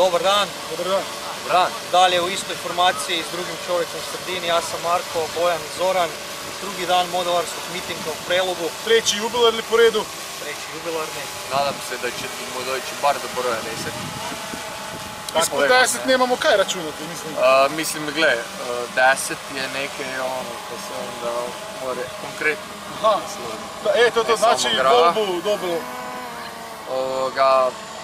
Dobar dan. Dobar dan. Dobar dan. Dalje u istoj formaciji s drugim čovjekom u sredini, ja sam Marko, Bojan i Zoran. Drugi dan modelarskog mitinga u Prelogu. Treći jubilarni po redu. Treći jubilarni. Nadam se da ćemo doći bar do broja 10. Ispod 10 nemamo kaj računati, mislim. Mislim, gle, 10 je neke ono ko se onda more konkretno. Aha, to znači volbu dobilo.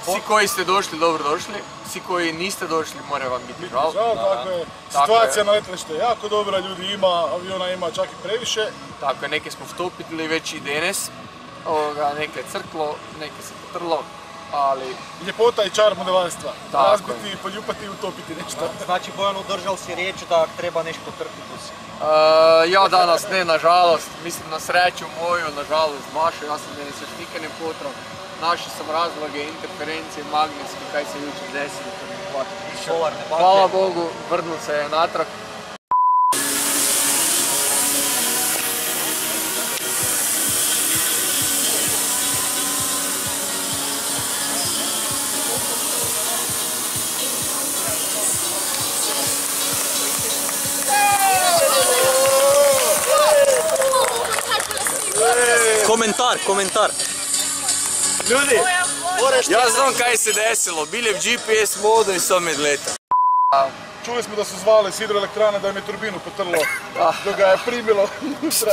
Svi koji ste došli, dobro došli. Svi koji niste došli, more vam biti žal. Tako je. Situacija na letalištu je jako dobra, ljudi ima, aviona ima čak i previše. Tako je, neke smo vtopili već i danas. Neke je crklo, neke se potrlo, ali... Ljepota i čar modelarstva. Razbiti, poljupati i utopiti nešto. Znači Bojan, udržal si riječ da treba nešto potrpiti si. Ja danas ne, nažalost, mislim na sreću moju, nažalost vašu, ja sam danas još nikad ne potram. Našao sam razloge, interferencije, magnetske, kaj se jučer desilo, to mi hvatio. Hvala Bogu, vrnul se je natrag. Komentar. Ljudi, ja znam kaj se desilo, bili v GPS modu i sam medleta. Čuli smo da su zvali s hidroelektrane da im je turbinu potrlo, dok ga je primilo unutra.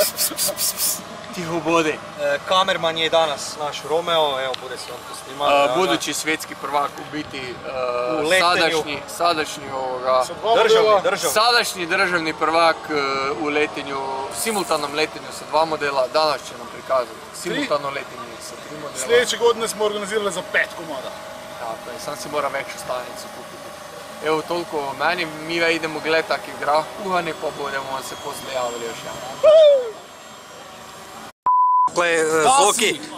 Tiho bodi. Kamerman je i danas naš Romeo, evo bude se on posnimao. Budući svjetski prvak u biti sadašnji državni prvak u letenju, simultanom letenju sa 2 modela, danas će nam prikazati simultano letenje sa 3 modela. Sljedeće godine smo organizirali za 5 komada. Tako je, sam si mora veću stanicu kupiti. Evo toliko o meni, mi idemo gledati kak igra kuhani pa budemo se poslije javili još jedan.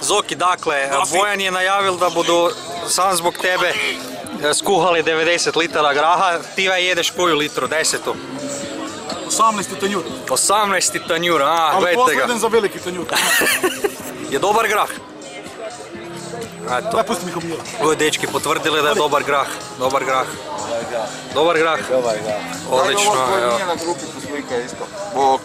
Zoki, dakle, Bojan je najavil da budu sam zbog tebe skuhali 90 litara graha, ti jedeš koju litru, 10? 18 tanjur. 18 tanjur, ali gledajte ga. Ali posleden za veliki tanjur. Je dobar grah? Daj, pusti mi komila. Ovi dečki potvrdili da je dobar grah. Dobar grah. Odlično, evo. Nije na grupi poslika isto. Bok.